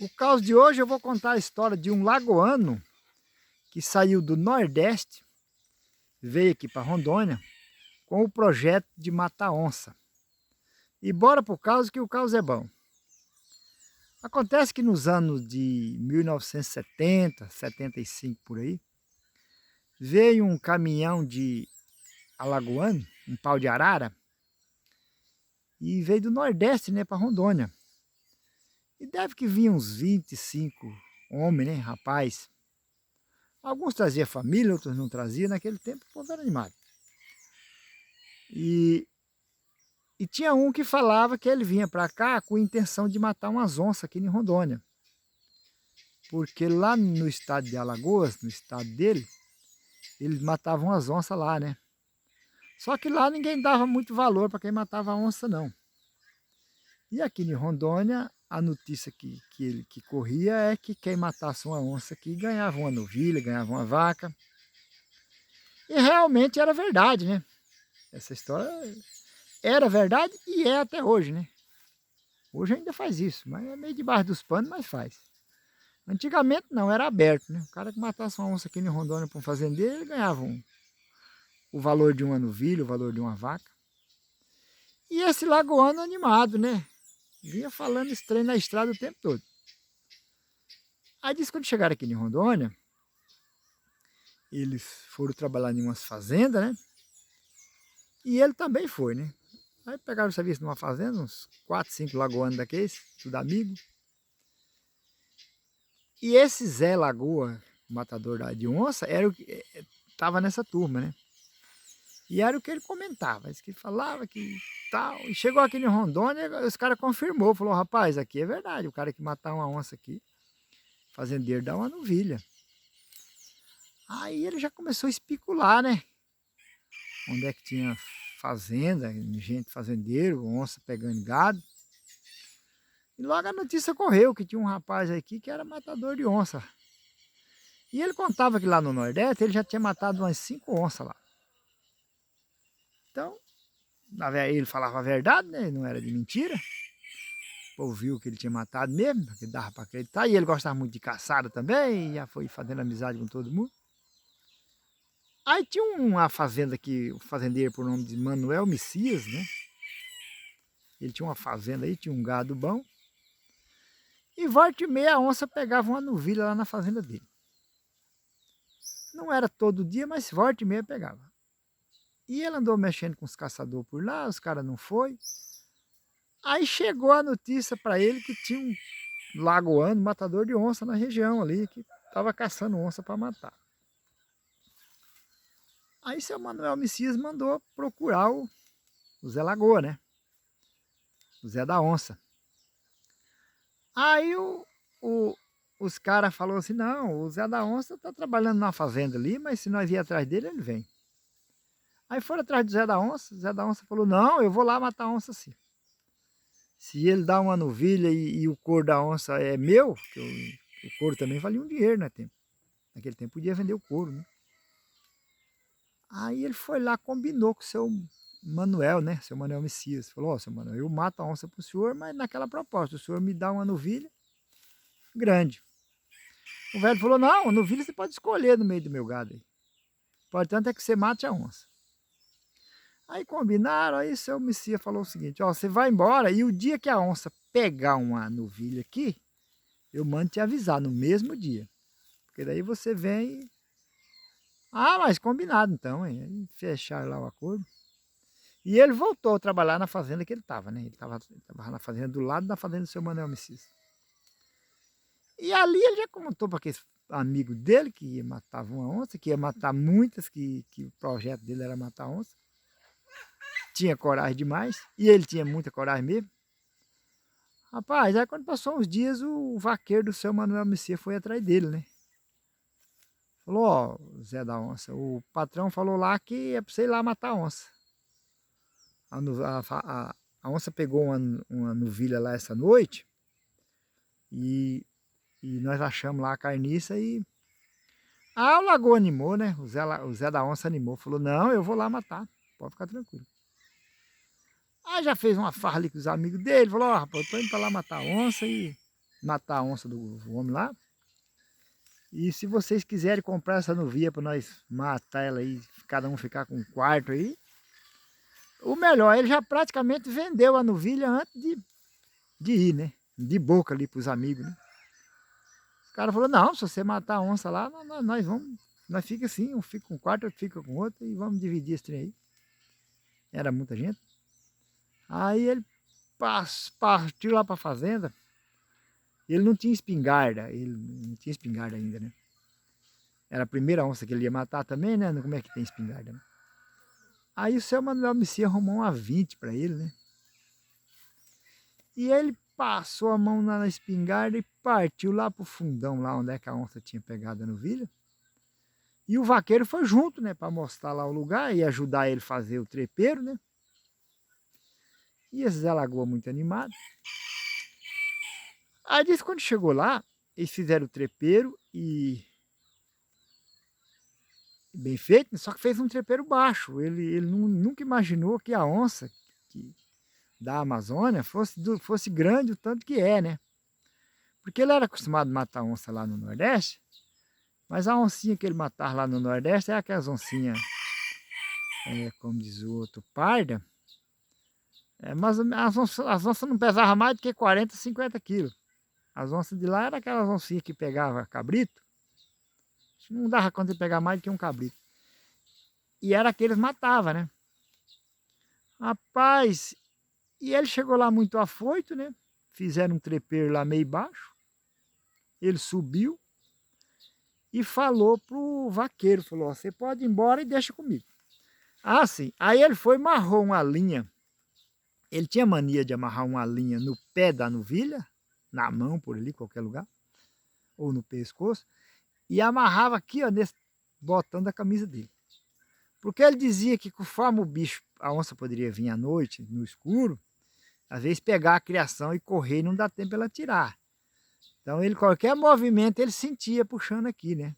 O caso de hoje eu vou contar a história de um lagoano que saiu do Nordeste, veio aqui para Rondônia, com o projeto de matar onça. E bora pro caso que o caso é bom. Acontece que nos anos de 1970, 75 por aí, veio um caminhão de alagoano, um pau de arara, e veio do Nordeste, né, para Rondônia. E deve que vinha uns 25 homens, né, rapaz. Alguns traziam família, outros não traziam. Naquele tempo o povo era animado. E, e tinha um que falava que ele vinha para cá com a intenção de matar umas onças aqui em Rondônia. Porque lá no estado de Alagoas, no estado dele, eles matavam as onças lá, né? Só que lá ninguém dava muito valor para quem matava a onça, não. E aqui em Rondônia, a notícia que corria é que quem matasse uma onça aqui ganhava uma novilha, ganhava uma vaca. E realmente era verdade, né? Essa história era verdade e é até hoje, né? Hoje ainda faz isso, mas é meio debaixo dos panos, mas faz. Antigamente não, era aberto, né? O cara que matasse uma onça aqui em Rondônia para um fazendeiro, ele ganhava o valor de uma novilha, o valor de uma vaca. E esse lagoano animado, né? Vinha falando esse trem na estrada o tempo todo. Aí disse que quando chegaram aqui em Rondônia, eles foram trabalhar em umas fazendas, né? E ele também foi, né? Aí pegaram o serviço numa fazenda, uns 4, 5 lagoanos daqueles, tudo amigo. E esse Zé Lagoa, matador de onça, era o que estava nessa turma, né? E era o que ele comentava, isso que falava que tal. E chegou aqui em Rondônia, os caras confirmou, falou, rapaz, aqui é verdade, o cara que matar uma onça aqui, fazendeiro dá uma novilha. Aí ele já começou a especular, né? Onde é que tinha fazenda, gente fazendeiro, onça pegando gado. E logo a notícia correu que tinha um rapaz aqui que era matador de onça. E ele contava que lá no Nordeste ele já tinha matado umas 5 onças lá. Então, ele falava a verdade, né? Não era de mentira. O povo viu que ele tinha matado mesmo, que dava para acreditar. E ele gostava muito de caçada também, e já foi fazendo amizade com todo mundo. Aí tinha uma fazenda que o fazendeiro por nome de Manuel Messias, né? Ele tinha uma fazenda aí, tinha um gado bom. E volta e meia a onça pegava uma novilha lá na fazenda dele. Não era todo dia, mas volta e meia pegava. E ele andou mexendo com os caçadores por lá, os caras não foi. Aí chegou a notícia para ele que tinha um lagoano, matador de onça na região ali, que estava caçando onça para matar. Aí seu Manuel Messias mandou procurar o Zé Lagoa, né? O Zé da Onça. Aí os caras falaram assim, não, o Zé da Onça está trabalhando na fazenda ali, mas se nós vir atrás dele, ele vem. Aí foram atrás do Zé da Onça, o Zé da Onça falou, não, eu vou lá matar a onça sim. Se ele dá uma novilha e o couro da onça é meu, que o couro também valia um dinheiro, né? Naquele tempo podia vender o couro, né? Aí ele foi lá, combinou com o seu Manuel, né? Seu Manuel Messias. Falou, ó, seu Manuel, eu mato a onça para o senhor, mas naquela proposta, o senhor me dá uma novilha grande. O velho falou, não, a novilha você pode escolher no meio do meu gado aí. O importante é que você mate a onça. Aí combinaram, aí seu Messias falou o seguinte, ó, você vai embora e o dia que a onça pegar uma novilha aqui, eu mando te avisar no mesmo dia. Porque daí você vem e... Ah, mas combinado então, hein? Aí fecharam lá o acordo. E ele voltou a trabalhar na fazenda que ele estava, né? Ele estava na fazenda do lado da fazenda do seu Manuel Messias. E ali ele já contou para aquele amigo dele que ia matar uma onça, que ia matar muitas, que o projeto dele era matar onça. Tinha coragem demais, e ele tinha muita coragem mesmo. Rapaz, aí quando passou uns dias, o vaqueiro do seu Manuel Messias foi atrás dele, né? Falou, ó, Zé da Onça, o patrão falou lá que é para você ir lá matar a onça. A onça pegou uma novilha lá essa noite e nós achamos lá a carniça e... Ah, o Lagoa animou, né? O Zé da Onça animou, falou, não, eu vou lá matar, pode ficar tranquilo. Aí já fez uma farra ali com os amigos dele, falou, ó, rapaz, eu tô indo para lá matar a onça e matar a onça do homem lá. E se vocês quiserem comprar essa novilha para nós matar ela aí, cada um ficar com um quarto aí, o melhor, ele já praticamente vendeu a novilha antes de ir, né? De boca ali para os amigos, né? O cara falou, não, se você matar a onça lá, nós vamos, nós fica assim, um fica com um quarto, outro fica com outro e vamos dividir esse trem aí. Era muita gente. Aí ele partiu lá para a fazenda. Ele não tinha espingarda, ele não tinha espingarda ainda, né? Era a primeira onça que ele ia matar também, né? Como é que tem espingarda, né? Aí o seu Manuel Messia arrumou uma 20 para ele, né? E ele passou a mão na espingarda e partiu lá pro fundão, lá onde é que a onça tinha pegado a novilha. E o vaqueiro foi junto, né? Para mostrar lá o lugar e ajudar ele a fazer o trepeiro, né? E esse Zé Lagoa muito animado. Aí disse que quando chegou lá, eles fizeram o trepeiro e bem feito, só que fez um trepeiro baixo. Ele nunca imaginou que a onça da Amazônia fosse grande o tanto que é, né? Porque ele era acostumado a matar onça lá no Nordeste, mas a oncinha que ele matava lá no Nordeste é aquelas oncinhas, como diz o outro, parda. Mas as onças não pesavam mais do que 40, 50 quilos. As onças de lá eram aquelas oncinhas que pegavam cabrito. Não dava conta de pegar mais do que um cabrito. E era que eles matavam, né? Rapaz, e ele chegou lá muito afoito, né? Fizeram um trepeiro lá meio baixo. Ele subiu e falou pro vaqueiro, falou, você pode ir embora e deixa comigo. Ah, sim. Aí ele foi e amarrou uma linha. Ele tinha mania de amarrar uma linha no pé da novilha, na mão, por ali, qualquer lugar, ou no pescoço, e amarrava aqui, ó, nesse botão da camisa dele. Porque ele dizia que conforme o bicho, a onça poderia vir à noite, no escuro, às vezes pegar a criação e correr e não dá tempo ela tirar. Então ele, qualquer movimento, ele sentia puxando aqui, né?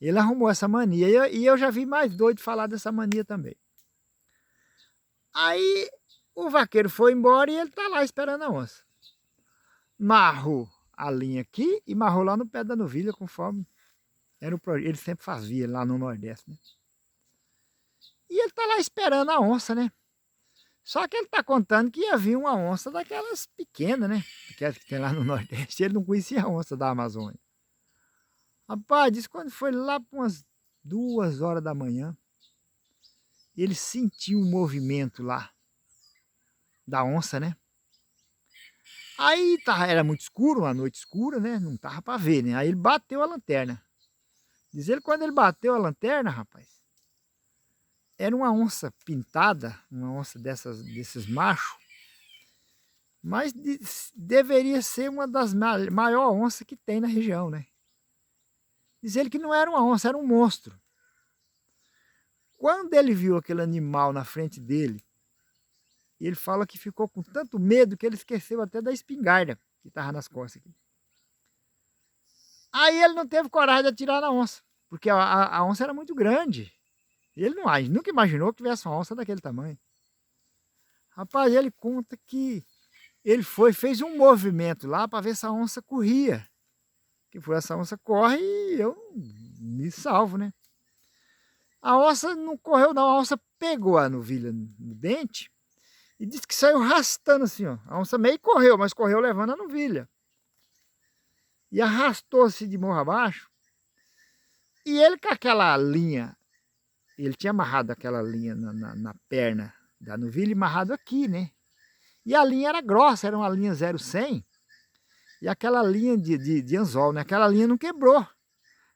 Ele arrumou essa mania e eu já vi mais doido falar dessa mania também. Aí o vaqueiro foi embora e ele tá lá esperando a onça. Marrou a linha aqui e marrou lá no pé da novilha, conforme era o projeto. Ele sempre fazia lá no Nordeste, né? E ele tá lá esperando a onça, né? Só que ele tá contando que ia vir uma onça daquelas pequenas, né? Aquelas que tem lá no Nordeste. Ele não conhecia a onça da Amazônia. Rapaz, disse que quando foi lá para umas 2 horas da manhã, ele sentiu um movimento lá da onça, né? Aí era muito escuro, uma noite escura, né? Não tava para ver, né? Aí ele bateu a lanterna. Diz ele que quando ele bateu a lanterna, rapaz, era uma onça pintada, uma onça desses machos, mas deveria ser uma das maiores onças que tem na região, né? Diz ele que não era uma onça, era um monstro. Quando ele viu aquele animal na frente dele, ele fala que ficou com tanto medo que ele esqueceu até da espingarda que estava nas costas aqui. Aí ele não teve coragem de atirar na onça, porque a onça era muito grande. Ele nunca imaginou que tivesse uma onça daquele tamanho. Rapaz, ele conta que ele fez um movimento lá para ver se a onça corria. Que foi, essa onça corre e eu me salvo, né? A onça não correu não, a onça pegou a novilha no dente e disse que saiu arrastando assim, ó. A onça meio correu, mas correu levando a novilha. E arrastou-se de morro abaixo. E ele com aquela linha, ele tinha amarrado aquela linha na perna da novilha e amarrado aqui, né? E a linha era grossa, era uma linha 0,100. E aquela linha de anzol, né? Aquela linha não quebrou.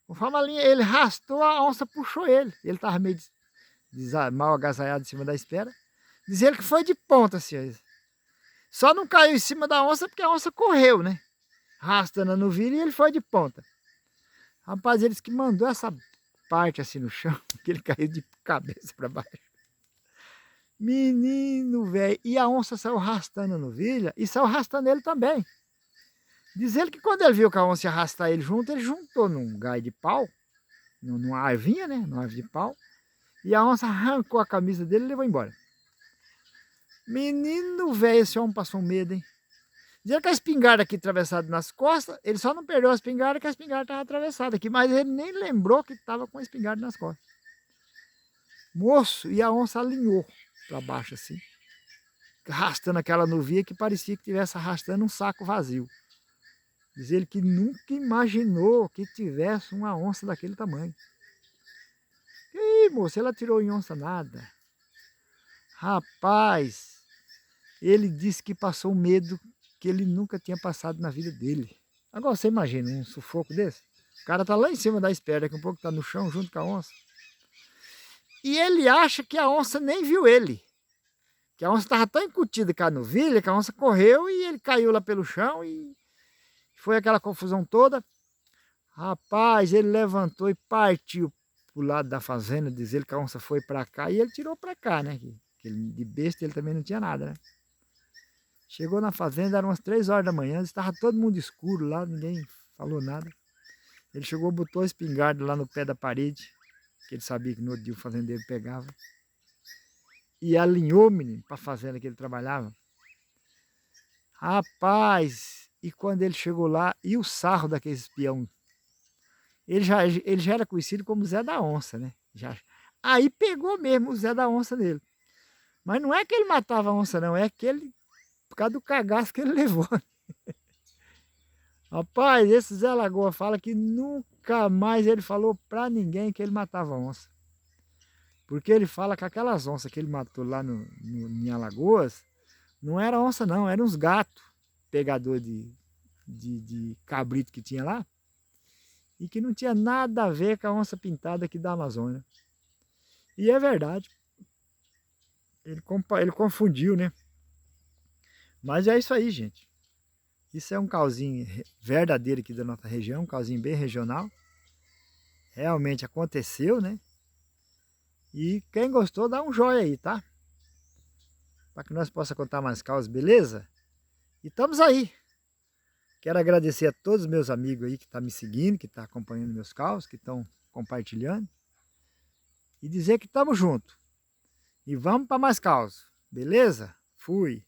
Conforme a linha, ele arrastou, a onça puxou ele. Ele estava meio mal agasalhado em cima da espera. Diz ele que foi de ponta, assim. Só não caiu em cima da onça porque a onça correu, né? Arrastando a novilha e ele foi de ponta. Rapaz, eles que mandou essa parte assim no chão, que ele caiu de cabeça para baixo. Menino, velho. E a onça saiu arrastando a novilha e saiu arrastando ele também. Diz ele que quando ele viu que a onça ia arrastar ele junto, ele juntou num gai de pau, numa arvinha, né? Numa árvore de pau. E a onça arrancou a camisa dele e levou embora. Menino velho, esse homem passou medo, hein? Dizia que a espingarda aqui atravessada nas costas, ele só não perdeu a espingarda que a espingarda estava atravessada aqui, mas ele nem lembrou que estava com a espingarda nas costas. Moço, e a onça alinhou para baixo assim, arrastando aquela nuvia que parecia que estivesse arrastando um saco vazio. Diz ele que nunca imaginou que tivesse uma onça daquele tamanho. Ih, moço, ele atirou em onça nada. Rapaz, ele disse que passou um medo que ele nunca tinha passado na vida dele. Agora você imagina um sufoco desse? O cara tá lá em cima da espera, daqui a pouco tá no chão junto com a onça. E ele acha que a onça nem viu ele. Que a onça estava tão incutida com a novilha que a onça correu e ele caiu lá pelo chão e foi aquela confusão toda. Rapaz, ele levantou e partiu pro lado da fazenda, diz ele que a onça foi para cá e ele tirou para cá, né? Que ele, de besta ele também não tinha nada, né? Chegou na fazenda, eram umas 3 horas da manhã, estava todo mundo escuro lá, ninguém falou nada. Ele chegou, botou a espingarda lá no pé da parede, que ele sabia que no outro dia o fazendeiro pegava. E alinhou, menino, para a fazenda que ele trabalhava. Rapaz, e quando ele chegou lá, e o sarro daquele espião? Ele já era conhecido como Zé da Onça, né? Aí pegou mesmo o Zé da Onça nele. Mas não é que ele matava a onça, não, é que ele, por causa do cagaço que ele levou. Rapaz, esse Zé Lagoa fala que nunca mais ele falou pra ninguém que ele matava onça. Porque ele fala que aquelas onças que ele matou lá em Alagoas, não era onça não, eram uns gatos, pegador de cabrito que tinha lá, e que não tinha nada a ver com a onça pintada aqui da Amazônia. E é verdade. Ele confundiu, né? Mas é isso aí, gente. Isso é um cauzinho verdadeiro aqui da nossa região, um cauzinho bem regional. Realmente aconteceu, né? E quem gostou, dá um joinha aí, tá? Para que nós possamos contar mais causas, beleza? E estamos aí. Quero agradecer a todos os meus amigos aí que estão me seguindo, que estão acompanhando meus causos, que estão compartilhando. E dizer que estamos juntos. E vamos para mais causas, beleza? Fui.